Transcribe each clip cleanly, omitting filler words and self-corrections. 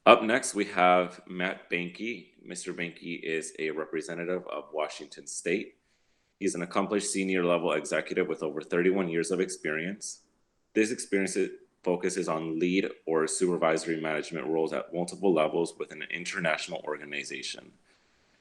Up next, we have Matt Boehnke. Mr. Boehnke is a representative of Washington State. He's an accomplished senior level executive with over 31 years of experience. This experience focuses on lead or supervisory management roles at multiple levels within an international organization.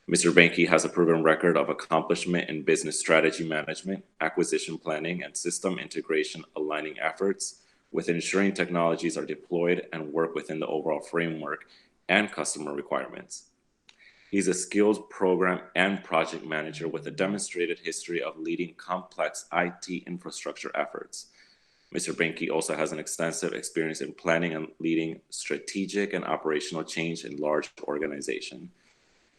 Mr. Boehnke has a proven record of accomplishment in business strategy management, acquisition planning, and system integration, aligning efforts with ensuring technologies are deployed and work within the overall framework and customer requirements. He's a skilled program and project manager with a demonstrated history of leading complex IT infrastructure efforts. Mr. Boehnke also has an extensive experience in planning and leading strategic and operational change in large organizations.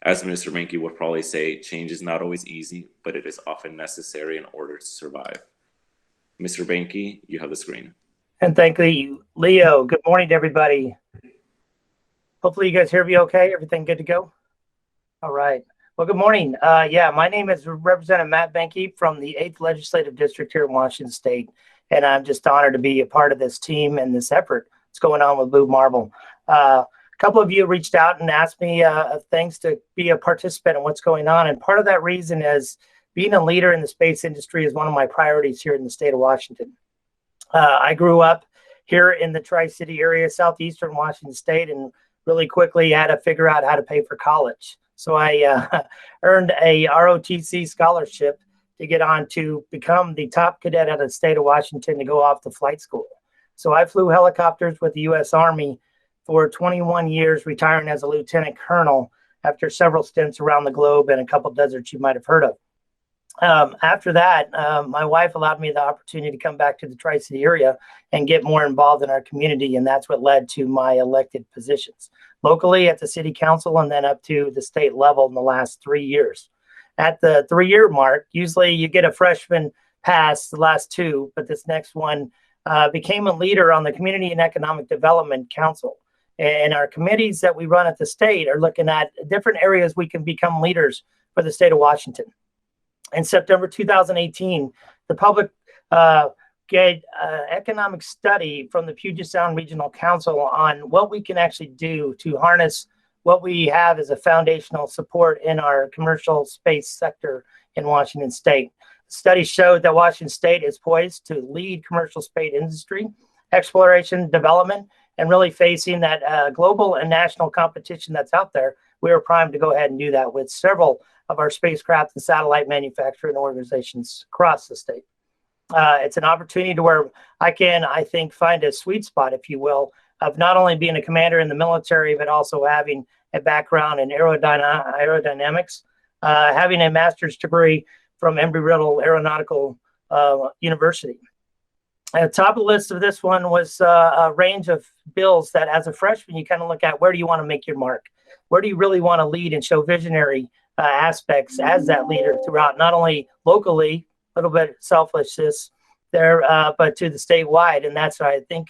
As Mr. Boehnke would probably say, change is not always easy, but it is often necessary in order to survive. Mr. Boehnke, you have the screen. And thank you, Leo. Good morning to everybody. Hopefully you guys hear me okay. Everything good to go? All right. Well, good morning. My name is Representative Matt Boehnke from the 8th Legislative District here in Washington State. And I'm just honored to be a part of this team and this effort that's going on with Blue Marble. A couple of you reached out and asked me things to be a participant in what's going on. And part of that reason is being a leader in the space industry is one of my priorities here in the state of Washington. I grew up here in the Tri-City area, southeastern Washington State, and really quickly had to figure out how to pay for college. So I earned a ROTC scholarship to get on to become the top cadet out of the state of Washington to go off to flight school. So I flew helicopters with the U.S. Army for 21 years, retiring as a lieutenant colonel after several stints around the globe and a couple deserts you might have heard of. After that, my wife allowed me the opportunity to come back to the Tri-City area and get more involved in our community, and that's what led to my elected positions locally at the city council and then up to the state level in the last 3 years. At the 3-year mark, usually you get a freshman pass, the last two, but this next one became a leader on the Community and Economic Development Council. And our committees that we run at the state are looking at different areas we can become leaders for the state of Washington. In September 2018, the public get economic study from the Puget Sound Regional Council on what we can actually do to harness what we have as a foundational support in our commercial space sector in Washington State. The study showed that Washington State is poised to lead commercial space industry, exploration, development, and really facing that global and national competition that's out there. We are primed to go ahead and do that with several of our spacecraft and satellite manufacturing organizations across the state. It's an opportunity to where I can, I think, find a sweet spot, if you will, of not only being a commander in the military, but also having a background in aerodynamics, having a master's degree from Embry-Riddle Aeronautical University. At the top of the list of this one was a range of bills that as a freshman, you kind of look at where do you want to make your mark? Where do you really want to lead and show visionary aspects as that leader throughout, not only locally, a little bit selfishness there, but to the statewide. And that's why I think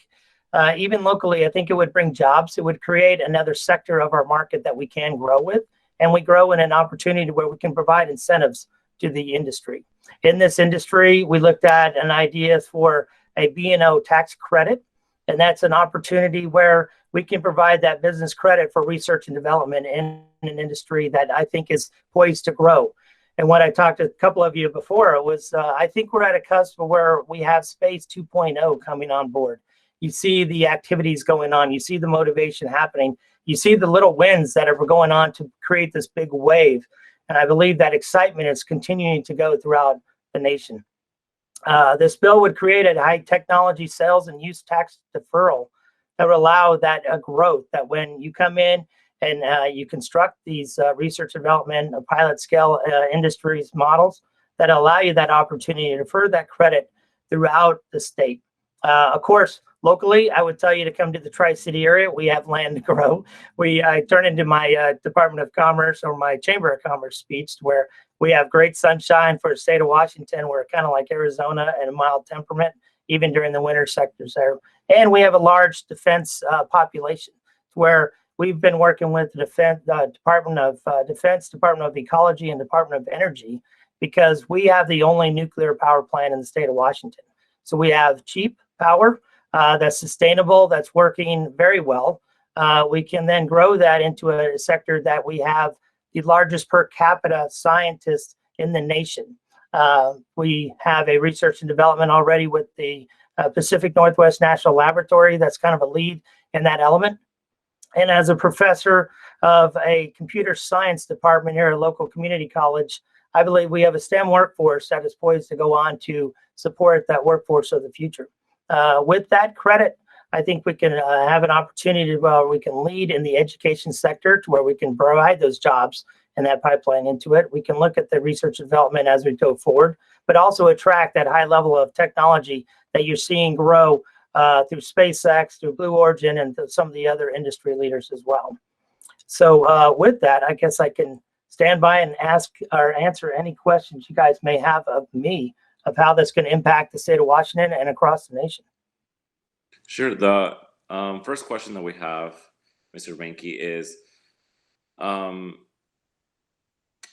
even locally, I think it would bring jobs. It would create another sector of our market that we can grow with. And we grow in an opportunity where we can provide incentives to the industry. In this industry, we looked at an idea for a B&O tax credit. And that's an opportunity where we can provide that business credit for research and development in an industry that I think is poised to grow. And what I talked to a couple of you before was I think we're at a cusp where we have Space 2.0 coming on board. You see the activities going on. You see the motivation happening. You see the little wins that are going on to create this big wave. And I believe that excitement is continuing to go throughout the nation. This bill would create a high technology sales and use tax deferral that would allow that growth, that when you come in and you construct these research and development pilot scale industries models that allow you that opportunity to defer that credit throughout the state. Of course, locally, I would tell you to come to the Tri-City area. We have land to grow. I turn into my Department of Commerce or my Chamber of Commerce speech where we have great sunshine for the state of Washington. We're kind of like Arizona and a mild temperament, even during the winter sectors there. And we have a large defense population where we've been working with the Department of Defense, Department of Ecology, and Department of Energy because we have the only nuclear power plant in the state of Washington. So we have cheap power that's sustainable, that's working very well. we can then grow that into a sector that we have the largest per capita scientists in the nation. We have a research and development already with the Pacific Northwest National Laboratory that's kind of a lead in that element. And as a professor of a computer science department here at a local community college, I believe we have a STEM workforce that is poised to go on to support that workforce of the future. With that credit, I think we can have an opportunity where we can lead in the education sector to where we can provide those jobs and that pipeline into it. We can look at the research and development as we go forward, but also attract that high level of technology that you're seeing grow through SpaceX, through Blue Origin, and some of the other industry leaders as well. So with that, I guess I can stand by and ask or answer any questions you guys may have of me of how that's going to impact the state of Washington and across the nation. Sure. The first question that we have, Mr. Boehnke, is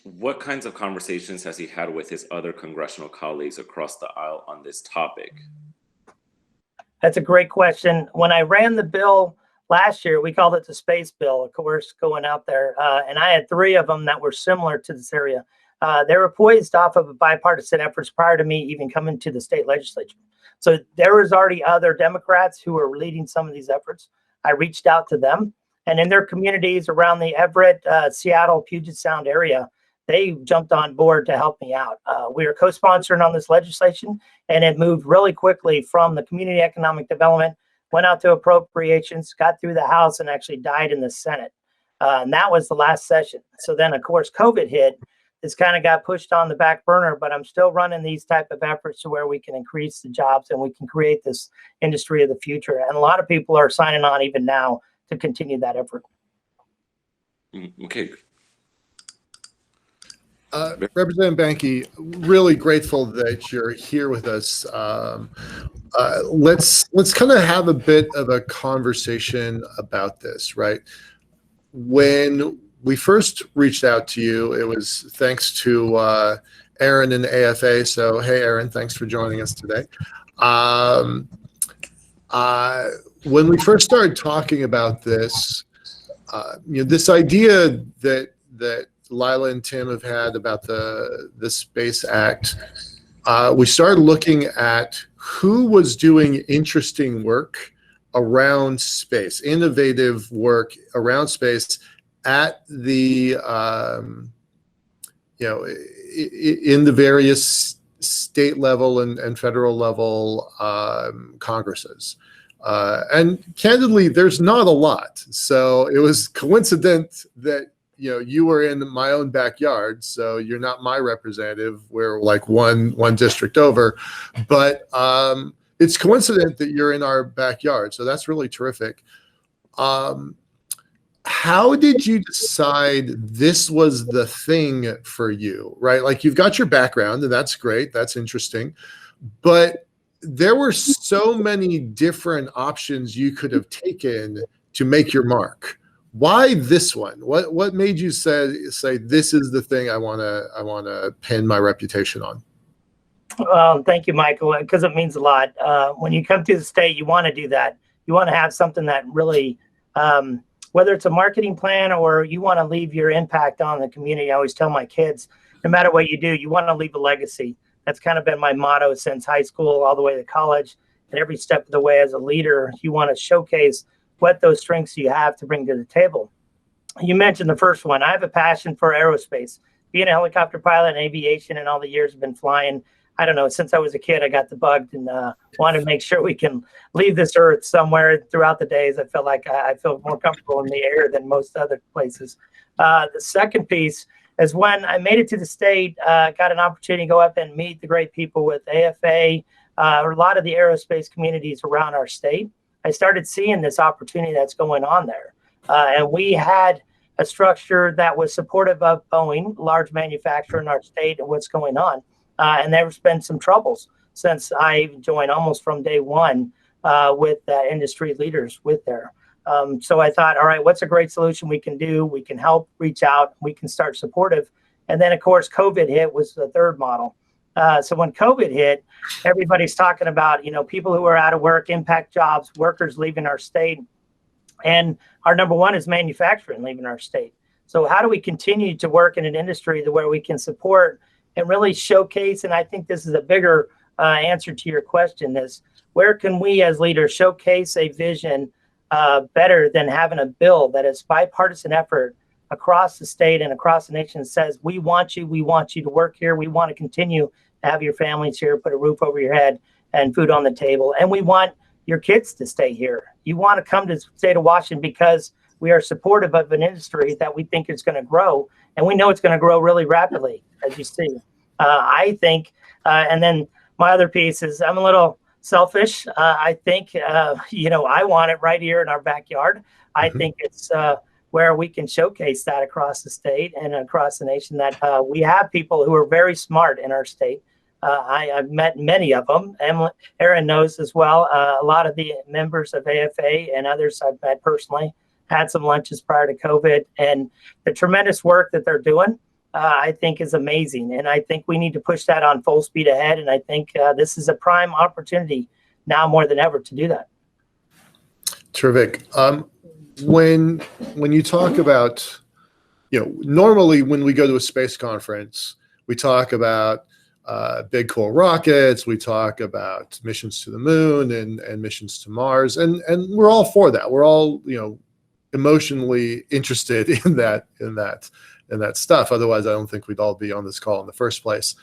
what kinds of conversations has he had with his other congressional colleagues across the aisle on this topic? That's a great question. When I ran the bill last year, we called it the space bill, of course, going out there. And I had 3 of them that were similar to this area. They were poised off of bipartisan efforts prior to me even coming to the state legislature. So there was already other Democrats who were leading some of these efforts. I reached out to them, and in their communities around the Everett, Seattle, Puget Sound area, they jumped on board to help me out. We were co-sponsoring on this legislation, and it moved really quickly from the community economic development, went out to appropriations, got through the House, and actually died in the Senate. And that was the last session. So then, of course, COVID hit. This kind of got pushed on the back burner, but I'm still running these type of efforts to where we can increase the jobs and we can create this industry of the future. And a lot of people are signing on even now to continue that effort. Okay. Representative Boehnke, really grateful that you're here with us. Let's kind of have a bit of a conversation about this, right? When we first reached out to you, it was thanks to Aaron in the AFA. So, hey, Aaron, thanks for joining us today. When we first started talking about this, this idea that Lila and Tim have had about the Space Act, we started looking at who was doing interesting work around space, innovative work around space at the, in the various state level and federal level Congresses. And candidly, there's not a lot. So it was coincident that you were in my own backyard, so you're not my representative. We're like one district over, but it's coincident that you're in our backyard. So that's really terrific. How did you decide this was the thing for you, right? Like, you've got your background, and that's great. That's interesting. But there were so many different options you could have taken to make your mark. Why this one? What made you say this is the thing I want to pin my reputation on? Thank you, Michael, because it means a lot. When you come to the state, you want to do that. You want to have something that really, whether it's a marketing plan or you want to leave your impact on the community. I always tell my kids, no matter what you do, you want to leave a legacy. That's kind of been my motto since high school all the way to college. And every step of the way as a leader, you want to showcase what those strengths you have to bring to the table. You mentioned the first one. I have a passion for aerospace. Being a helicopter pilot in aviation and all the years I've been flying, I don't know, since I was a kid, I got the bug and wanted to make sure we can leave this earth somewhere throughout the days. I felt like I feel more comfortable in the air than most other places. The second piece is when I made it to the state, got an opportunity to go up and meet the great people with AFA, or a lot of the aerospace communities around our state. I started seeing this opportunity that's going on there. And we had a structure that was supportive of Boeing, large manufacturer in our state, and what's going on. And there's been some troubles since I joined almost from day one with industry leaders with there. So I thought, all right, what's a great solution we can do? We can help reach out. We can start supportive. And then, of course, COVID hit was the third model. So when COVID hit, everybody's talking about, people who are out of work, impact jobs, workers leaving our state. And our number one is manufacturing leaving our state. So how do we continue to work in an industry where we can support and really showcase? And I think this is a bigger answer to your question, is where can we as leaders showcase a vision better than having a bill that is bipartisan effort across the state and across the nation that says, we want you to work here. We want to continue to have your families here, put a roof over your head and food on the table. And we want your kids to stay here. You want to come to the state of Washington because we are supportive of an industry that we think is going to grow. And we know it's going to grow really rapidly, as you see. I think, and then my other piece is I'm a little selfish. I think, I want it right here in our backyard. I think it's where we can showcase that across the state and across the nation, that we have people who are very smart in our state. I've met many of them. Aaron knows as well. A lot of the members of AFA and others I've met personally, had some lunches prior to COVID, and the tremendous work that they're doing, I think is amazing. And I think we need to push that on full speed ahead. And I think this is a prime opportunity now more than ever to do that. Terrific. When you talk about, normally when we go to a space conference, we talk about big cool rockets, we talk about missions to the moon and missions to Mars, and we're all for that. We're all, emotionally interested in that stuff. Otherwise, I don't think we'd all be on this call in the first place.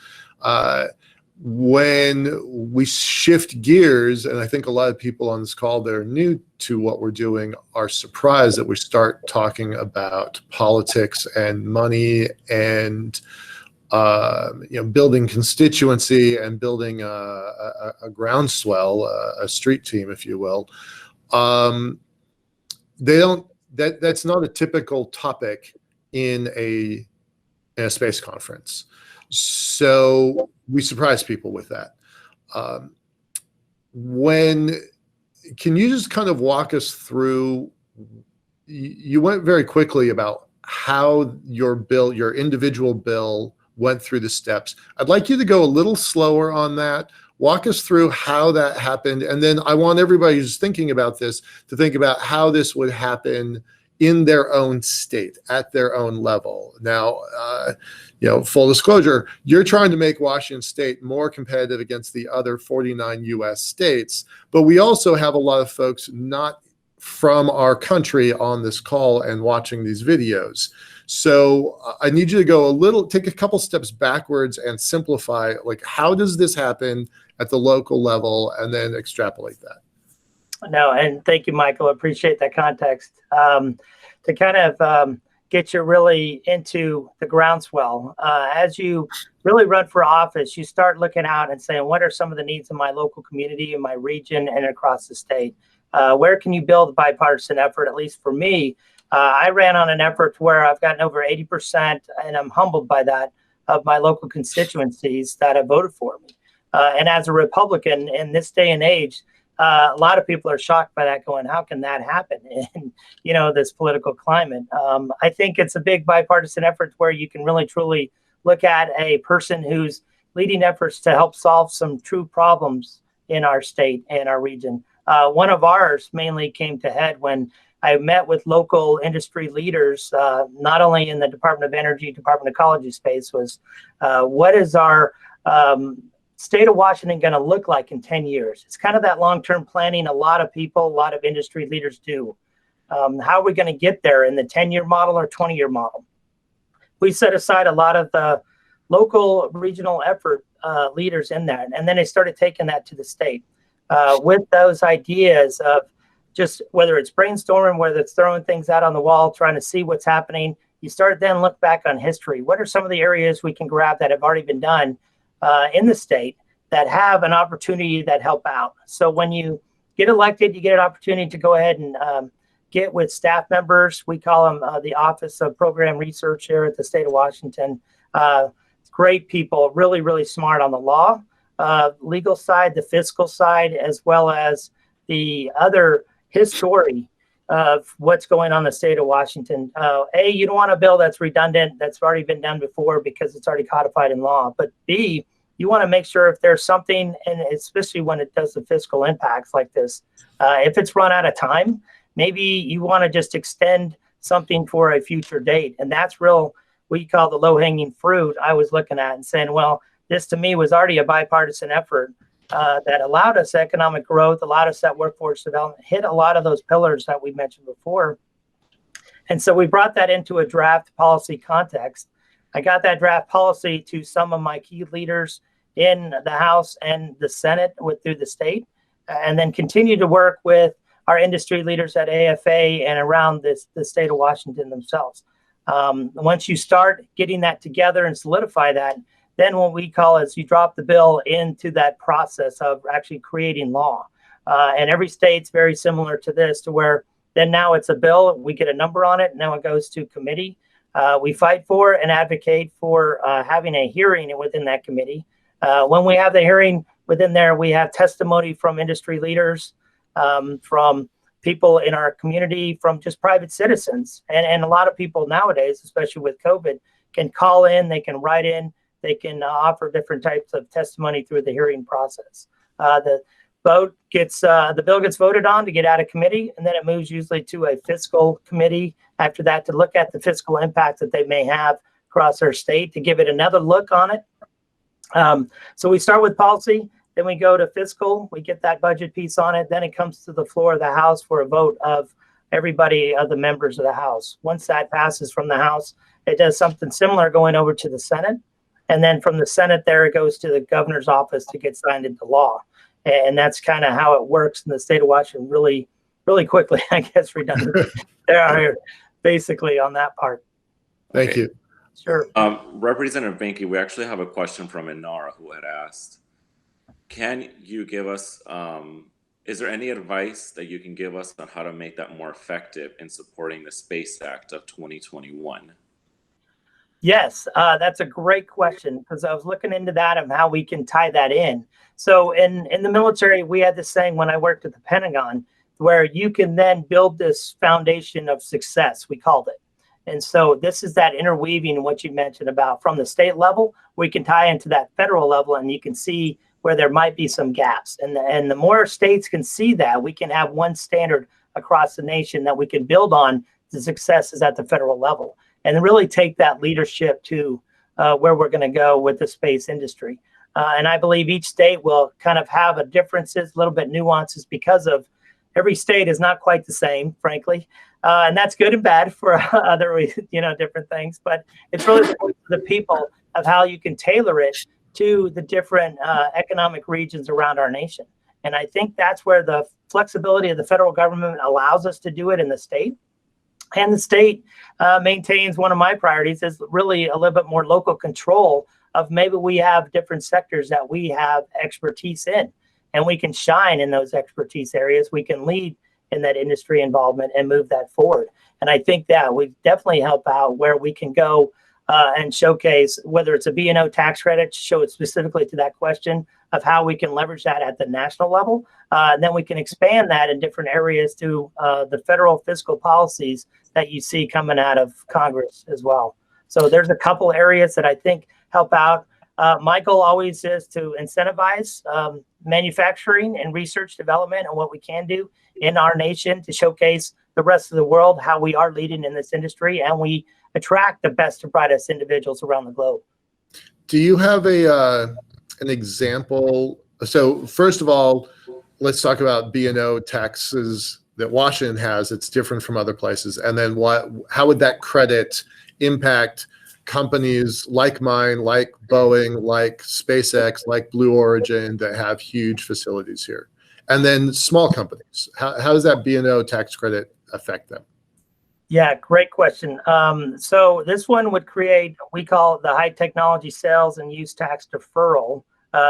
When we shift gears, and I think a lot of people on this call that are new to what we're doing are surprised that we start talking about politics and money and building constituency and building a groundswell, a street team, if you will. That's not a typical topic in a space conference. So we surprise people with that. Can you just kind of walk us through, you went very quickly about how your individual bill went through the steps. I'd like you to go a little slower on that. Walk us through how that happened. And then I want everybody who's thinking about this to think about how this would happen in their own state, at their own level. Now, full disclosure, you're trying to make Washington State more competitive against the other 49 U.S. states, but we also have a lot of folks not from our country on this call and watching these videos. So I need you to take a couple steps backwards and simplify, like, how does this happen at the local level, and then extrapolate that. No, and thank you, Michael. I appreciate that context. To kind of get you really into the groundswell, as you really run for office, you start looking out and saying, what are some of the needs in my local community, in my region, and across the state? Where can you build a bipartisan effort? At least for me, I ran on an effort where I've gotten over 80%, and I'm humbled by that, of my local constituencies that have voted for me. And as a Republican in this day and age, a lot of people are shocked by that, going, how can that happen in, this political climate? I think it's a big bipartisan effort where you can really, truly look at a person who's leading efforts to help solve some true problems in our state and our region. One of ours mainly came to head when I met with local industry leaders, not only in the Department of Energy, Department of Ecology space, was what is our state of Washington going to look like in 10 years? It's kind of that long-term planning a lot of people, a lot of industry leaders do. How are we going to get there in the 10-year model or 20-year model? We set aside a lot of the local regional effort leaders in that, and then they started taking that to the state with those ideas of just whether it's brainstorming, whether it's throwing things out on the wall, trying to see what's happening. You start then look back on history. What are some of the areas we can grab that have already been done in the state that have an opportunity that help out? So when you get elected, you get an opportunity to go ahead and get with staff members. We call them the Office of Program Research here at the state of Washington. Great people, really, really smart on the law, legal side, the fiscal side, as well as the other history of what's going on in the state of Washington. You don't want a bill that's redundant, that's already been done before because it's already codified in law. But B, you want to make sure if there's something, and especially when it does the fiscal impacts like this, if it's run out of time, maybe you want to just extend something for a future date. And that's what you call the low-hanging fruit I was looking at and saying, well, this to me was already a bipartisan effort that allowed us economic growth, allowed us that workforce development, hit a lot of those pillars that we mentioned before. And so we brought that into a draft policy context. I got that draft policy to some of my key leaders in the House and the Senate through the state, and then continue to work with our industry leaders at AFA and around the state of Washington themselves. Once you start getting that together and solidify that, then what we call is you drop the bill into that process of actually creating law. And every state's very similar to this, to where then now it's a bill, we get a number on it, now it goes to committee. We fight for and advocate for having a hearing within that committee. When we have the hearing within there, we have testimony from industry leaders, from people in our community, from just private citizens. And a lot of people nowadays, especially with COVID, can call in, they can write in, they can offer different types of testimony through the hearing process. The bill gets voted on to get out of committee, and then it moves usually to a fiscal committee after that to look at the fiscal impact that they may have across our state, to give it another look on it. So we start with policy, then we go to fiscal, we get that budget piece on it, then it comes to the floor of the House for a vote of everybody, of the members of the House. Once that passes from the House, it does something similar going over to the Senate. And then from the Senate there, it goes to the governor's office to get signed into law. And that's kind of how it works in the state of Washington, really, really quickly, I guess, redundant. There are basically on that part. Thank you. Sure. Representative Boehnke, we actually have a question from Inara who had asked, can you give us, is there any advice that you can give us on how to make that more effective in supporting the Space Act of 2021? Yes, that's a great question, because I was looking into that and how we can tie that in. So in the military, we had this saying when I worked at the Pentagon, where you can then build this foundation of success, we called it. And so this is that interweaving, what you mentioned about from the state level, we can tie into that federal level, and you can see where there might be some gaps. And the more states can see that, we can have one standard across the nation that we can build on the successes at the federal level, and really take that leadership to where we're going to go with the space industry. And I believe each state will kind of have a differences, a little bit nuances, because of every state is not quite the same, frankly. And that's good and bad for other, different things. But it's really the people of how you can tailor it to the different economic regions around our nation. And I think that's where the flexibility of the federal government allows us to do it in the state. And the state maintains, one of my priorities is really a little bit more local control of, maybe we have different sectors that we have expertise in, and we can shine in those expertise areas. We can lead in that industry involvement and move that forward. And I think that we definitely help out where we can go and showcase, whether it's a B&O tax credit, show it specifically to that question of how we can leverage that at the national level. And then we can expand that in different areas to the federal fiscal policies that you see coming out of Congress as well. So there's a couple areas that I think help out. My goal always is to incentivize manufacturing and research development and what we can do in our nation to showcase the rest of the world how we are leading in this industry, and we attract the best and brightest individuals around the globe. Do you have an example? So first of all, let's talk about B&O taxes that Washington has. It's different from other places. And then how would that credit impact companies like mine, like Boeing, like SpaceX, like Blue Origin, that have huge facilities here? And then small companies, how does that B&O tax credit affect them? Yeah, great question. So this one would create, we call it the high technology sales and use tax deferral.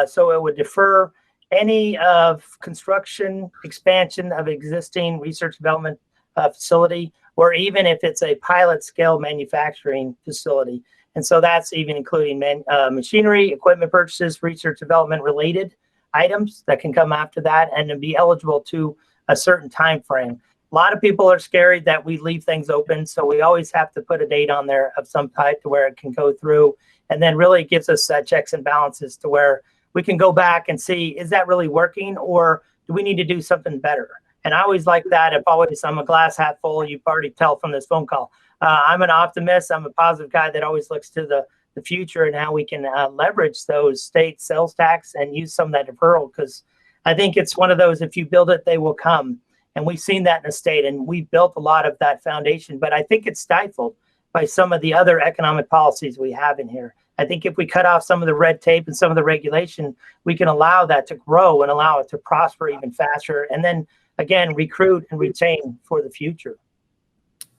So it would defer any of construction, expansion of existing research development facility, or even if it's a pilot scale manufacturing facility. And so that's even including machinery, equipment purchases, research development related items that can come after that and then be eligible to a certain time frame. A lot of people are scared that we leave things open, so we always have to put a date on there of some type to where it can go through, and then really gives us checks and balances to where we can go back and see, is that really working, or do we need to do something better? And I always like that. If always I'm a glass half full, you already tell from this phone call. I'm an optimist. I'm a positive guy that always looks to the future and how we can leverage those state sales tax and use some of that deferral, because I think it's one of those, if you build it, they will come. And we've seen that in the state, and we built a lot of that foundation. But I think it's stifled by some of the other economic policies we have in here. I think if we cut off some of the red tape and some of the regulation, we can allow that to grow and allow it to prosper even faster. And then again, recruit and retain for the future.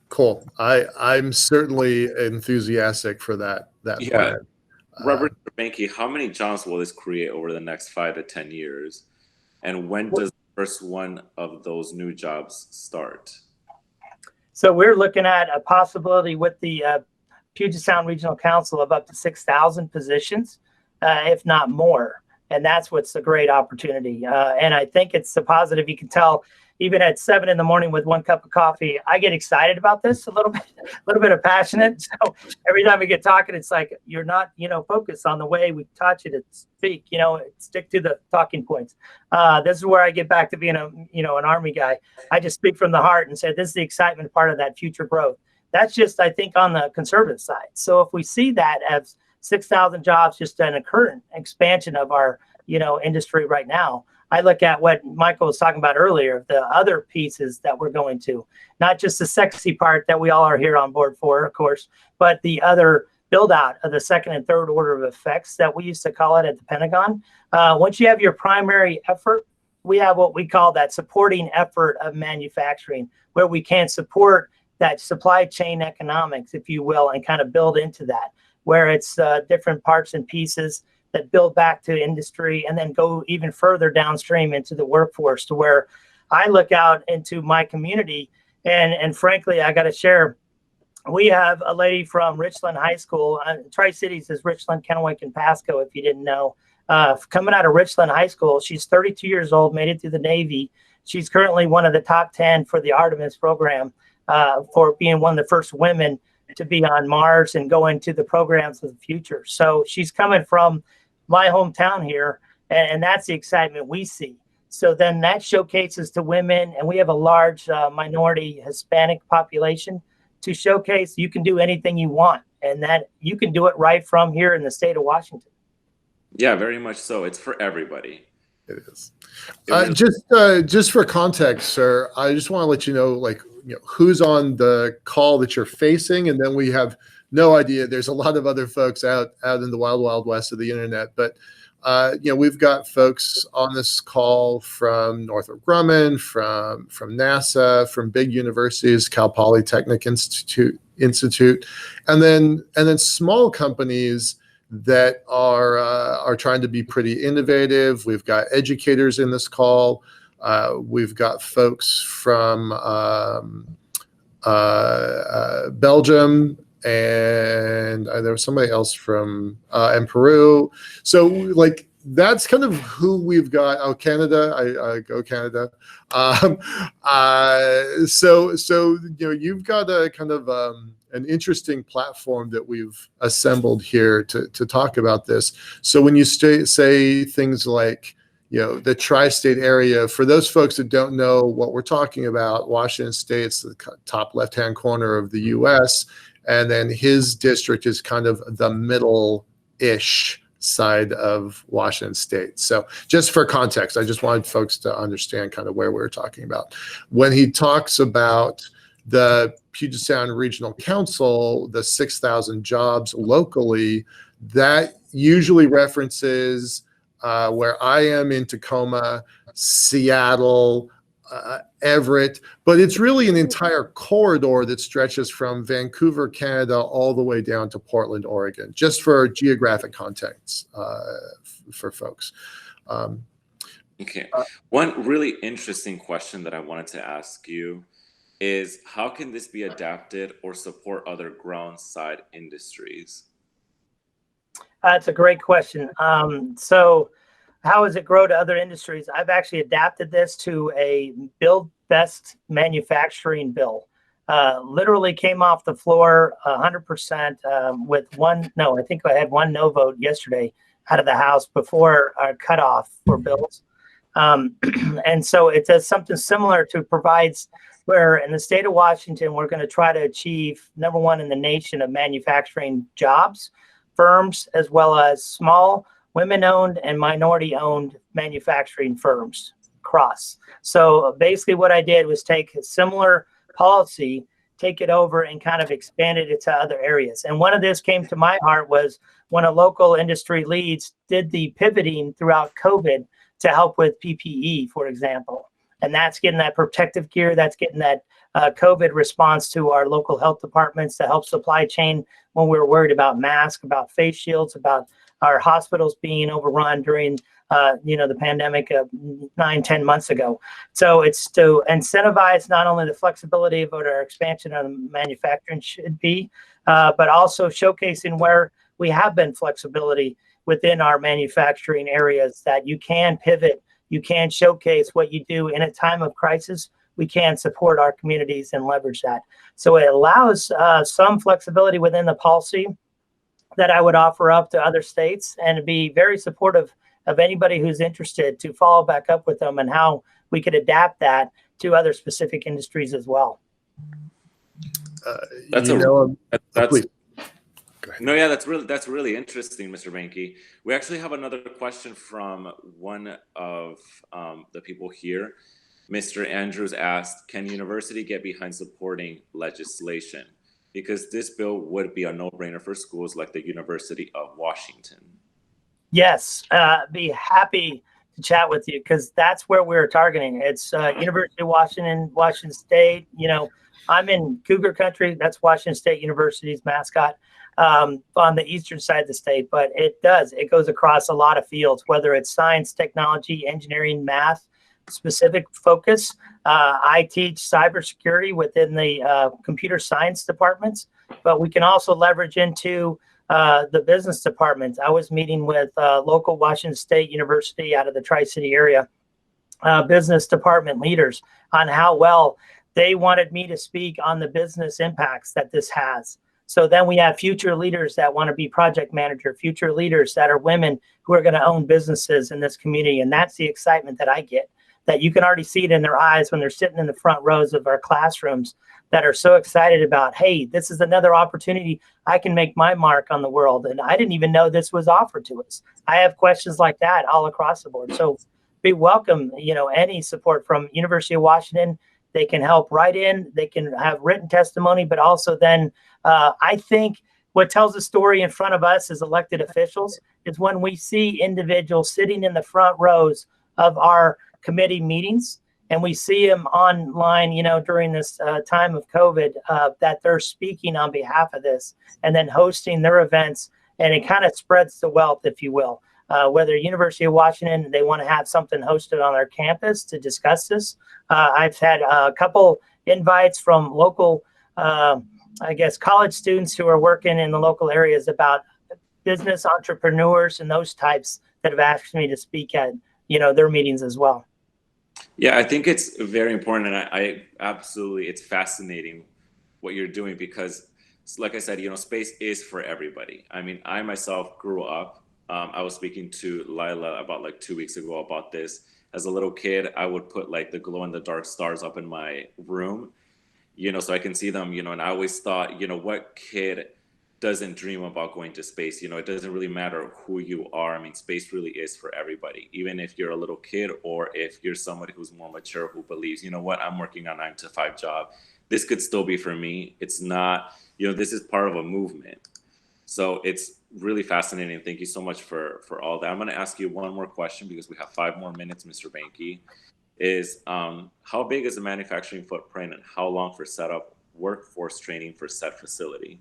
Cool. I'm certainly enthusiastic for that plan. Robert Boehnke, how many jobs will this create over the next 5 to 10 years? And when does the first one of those new jobs start? So we're looking at a possibility with the Puget Sound Regional Council of up to 6,000 positions, if not more. And that's what's a great opportunity. And I think it's a positive. You can tell even at 7 in the morning with 1 cup of coffee, I get excited about this a little bit of passionate. So every time we get talking, it's like, you're not, focused on the way we taught you to speak, stick to the talking points. This is where I get back to being an Army guy. I just speak from the heart and say, this is the excitement part of that future growth. That's just, I think, on the conservative side. So if we see that as 6,000 jobs, just an current expansion of our, industry right now, I look at what Michael was talking about earlier, the other pieces that we're going to, not just the sexy part that we all are here on board for, of course, but the other build out of the second and third order of effects that we used to call it at the Pentagon. Once you have your primary effort, we have what we call that supporting effort of manufacturing, where we can support that supply chain economics, if you will, and kind of build into that, where it's different parts and pieces that build back to industry and then go even further downstream into the workforce, to where I look out into my community. And frankly, I got to share, we have a lady from Richland High School. Tri-Cities is Richland, Kennewick, and Pasco, if you didn't know. Coming out of Richland High School, she's 32 years old, made it through the Navy. She's currently one of the top 10 for the Artemis program, for being one of the first women to be on Mars and go into the programs of the future. So she's coming from my hometown here, and that's the excitement we see. So then that showcases to women, and we have a large minority Hispanic population, to showcase you can do anything you want, and that you can do it right from here in the state of Washington. Yeah, very much so. It's for everybody. It is. Just for context, sir, I just want to let you know, who's on the call that you're facing, and then we have no idea. There's a lot of other folks out in the wild, wild west of the internet, but we've got folks on this call from Northrop Grumman, from NASA, from big universities, Cal Polytechnic Institute, and then small companies that are trying to be pretty innovative. We've got educators in this call. We've got folks from Belgium, and there was somebody else from and Peru. So that's kind of who we've got. Oh, Canada, I go Canada. So you've got a kind of an interesting platform that we've assembled here to talk about this. So when you say things like, the tri-state area, for those folks that don't know what we're talking about, Washington State's the top left-hand corner of the U.S., and then his district is kind of the middle-ish side of Washington State. So just for context, I just wanted folks to understand kind of where we're talking about. When he talks about the Puget Sound Regional Council, the 6,000 jobs locally, that usually references where I am in Tacoma, Seattle, Everett, but it's really an entire corridor that stretches from Vancouver, Canada, all the way down to Portland, Oregon, just for geographic context for folks. Okay. One really interesting question that I wanted to ask you is, how can this be adapted or support other ground side industries? That's a great question. So how does it grow to other industries? I've actually adapted this to a build best manufacturing bill. Literally came off the floor 100% with I think I had one no vote yesterday out of the House before our cutoff for bills. And so it does something similar to provides where in the state of Washington, we're going to try to achieve #1 in the nation of manufacturing jobs, firms, as well as small women-owned and minority-owned manufacturing firms across. So basically what I did was take a similar policy, take it over and kind of expanded it to other areas. And one of this came to my heart was when a local industry leads did the pivoting throughout COVID to help with PPE, for example. And that's getting that protective gear, that's getting that COVID response to our local health departments to help supply chain when we were worried about masks, about face shields, about our hospitals being overrun during the pandemic 9-10 months ago. So it's to incentivize not only the flexibility of what our expansion on manufacturing should be, but also showcasing where we have been flexibility within our manufacturing areas that you can pivot, you can showcase what you do in a time of crisis. We can support our communities and leverage that. So it allows some flexibility within the policy that I would offer up to other states and be very supportive of anybody who's interested to follow back up with them and how we could adapt that to other specific industries as well. That's really interesting, Mr. Boehnke. We actually have another question from one of the people here. Mr. Andrews asked, can university get behind supporting legislation? Because this bill would be a no-brainer for schools like the University of Washington. Yes, be happy to chat with you because that's where we're targeting. It's University of Washington, Washington State. You know, I'm in Cougar Country. That's Washington State University's mascot on the eastern side of the state. But it goes across a lot of fields, whether it's science, technology, engineering, math, specific focus. I teach cybersecurity within the computer science departments, but we can also leverage into the business departments. I was meeting with local Washington State University out of the Tri-City area business department leaders on how well they wanted me to speak on the business impacts that this has. So then we have future leaders that want to be project manager, future leaders that are women who are going to own businesses in this community. And that's the excitement that I get, that you can already see it in their eyes when they're sitting in the front rows of our classrooms that are so excited about, hey, this is another opportunity. I can make my mark on the world. And I didn't even know this was offered to us. I have questions like that all across the board. So we welcome, any support from University of Washington. They can help write in, they can have written testimony, but also then I think what tells the story in front of us as elected officials is when we see individuals sitting in the front rows of our committee meetings, and we see them online, during this time of COVID, that they're speaking on behalf of this and then hosting their events, and it kind of spreads the wealth, if you will. Whether University of Washington, they want to have something hosted on their campus to discuss this. I've had a couple invites from local, college students who are working in the local areas about business entrepreneurs and those types that have asked me to speak at, their meetings as well. Yeah, I think it's very important, and I absolutely, it's fascinating what you're doing because, like I said, space is for everybody. I mean, I myself grew up. I was speaking to Lila about 2 weeks ago about this. As a little kid, I would put the glow-in-the-dark stars up in my room, so I can see them, and I always thought, what kid doesn't dream about going to space? It doesn't really matter who you are. I mean, space really is for everybody, even if you're a little kid or if you're somebody who's more mature, who believes, what, I'm working a 9-to-5 job. This could still be for me. It's not, this is part of a movement. So it's really fascinating. Thank you so much for all that. I'm going to ask you one more question because we have 5 more minutes, Mr. Boehnke. Is how big is the manufacturing footprint and how long for setup, workforce training for said facility?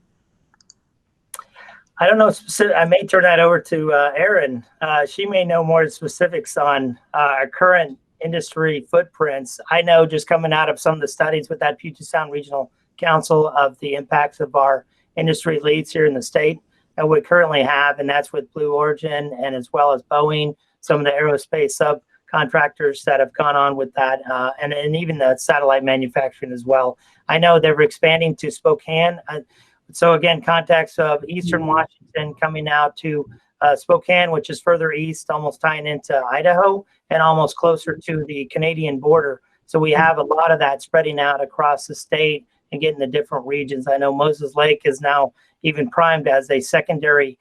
I don't know. I may turn that over to Erin. She may know more specifics on our current industry footprints. I know just coming out of some of the studies with that Puget Sound Regional Council of the impacts of our industry leads here in the state that we currently have, and that's with Blue Origin and as well as Boeing, some of the aerospace subcontractors that have gone on with that, and even the satellite manufacturing as well. I know they're expanding to Spokane. So again, contacts of Eastern Washington coming out to Spokane, which is further east, almost tying into Idaho, and almost closer to the Canadian border. So we have a lot of that spreading out across the state and getting the different regions. I know Moses Lake is now even primed as a secondary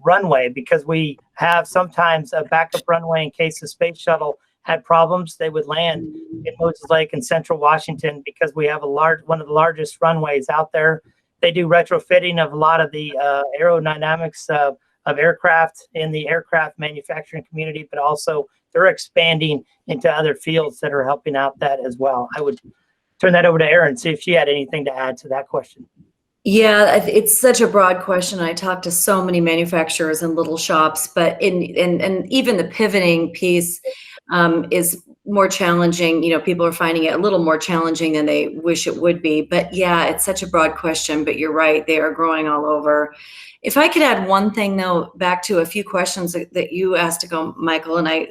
runway, because we have sometimes a backup runway in case the space shuttle had problems. They would land in Moses Lake in central Washington because we have one of the largest runways out there. They do retrofitting of a lot of the aerodynamics of aircraft in the aircraft manufacturing community, but also they're expanding into other fields that are helping out that as well. I would turn that over to Erin, see if she had anything to add to that question. Yeah, it's such a broad question. I talked to so many manufacturers and little shops, but and even the pivoting piece is more challenging. You know, people are finding it a little more challenging than they wish it would be. But yeah, it's such a broad question, but you're right, they are growing all over. If I could add one thing though, back to a few questions that you asked ago, Michael, and I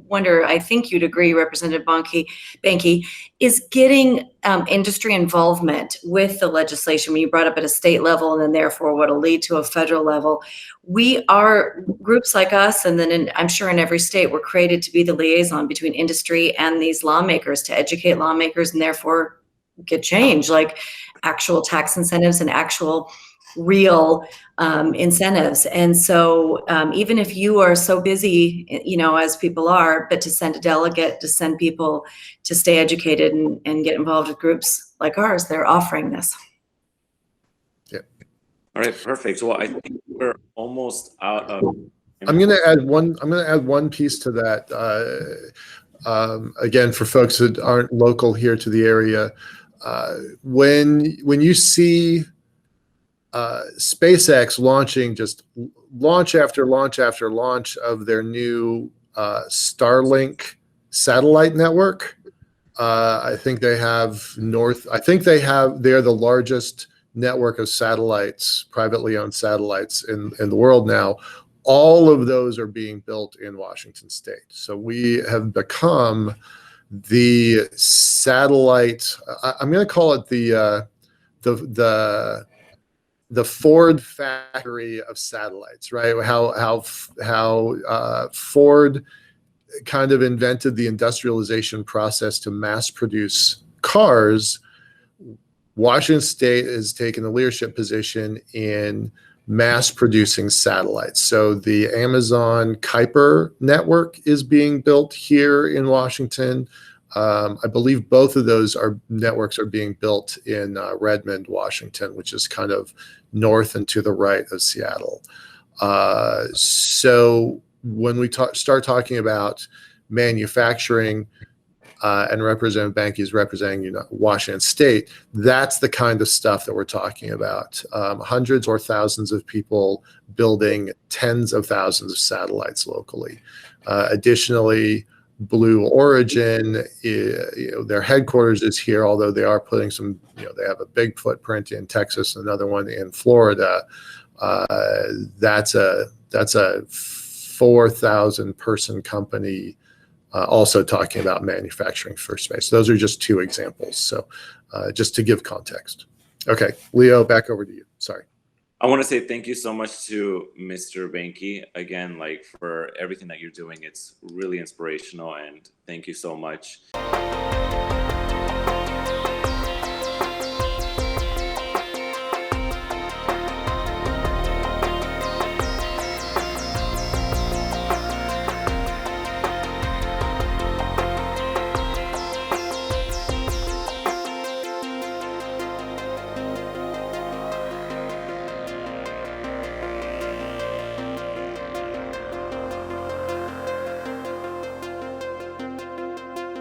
wonder, I think you'd agree, Representative Boehnke, is getting industry involvement with the legislation. When you brought up at a state level and then therefore what'll lead to a federal level, we are, groups like us, and then I'm sure in every state, we're created to be the liaison between industry and these lawmakers, to educate lawmakers and therefore get change, like actual tax incentives and actual real incentives. And so even if you are so busy, you know, as people are, but to send a delegate, to send people to stay educated and get involved with groups like ours, they're offering this. Yeah. All right, perfect. Well, I think we're almost out of. I'm going to add one piece to that. Again, for folks that aren't local here to the area, when you see SpaceX launching just launch after launch after launch of their new Starlink satellite network, I think they have they're the largest network of satellites, privately owned satellites in the world now. All of those are being built in Washington State. So we have become the satellite, I'm going to call it the Ford factory of satellites, right? How Ford kind of invented the industrialization process to mass produce cars. Washington State has taken a leadership position in mass producing satellites. So the Amazon Kuiper network is being built here in Washington. I believe both of those networks are being built in Redmond, Washington, which is kind of north and to the right of Seattle. So when we start talking about manufacturing, and Representative Boehnke is representing Washington State, that's the kind of stuff that we're talking about. Hundreds or thousands of people building tens of thousands of satellites locally. Additionally, Blue Origin, their headquarters is here, although they are putting some, they have a big footprint in Texas, another one in Florida. That's a 4,000 person company, also talking about manufacturing for space. Those are just two examples. So just to give context. Okay, Leo, back over to you. Sorry. I want to say thank you so much to Mr. Boehnke again, like for everything that you're doing. It's really inspirational, and thank you so much.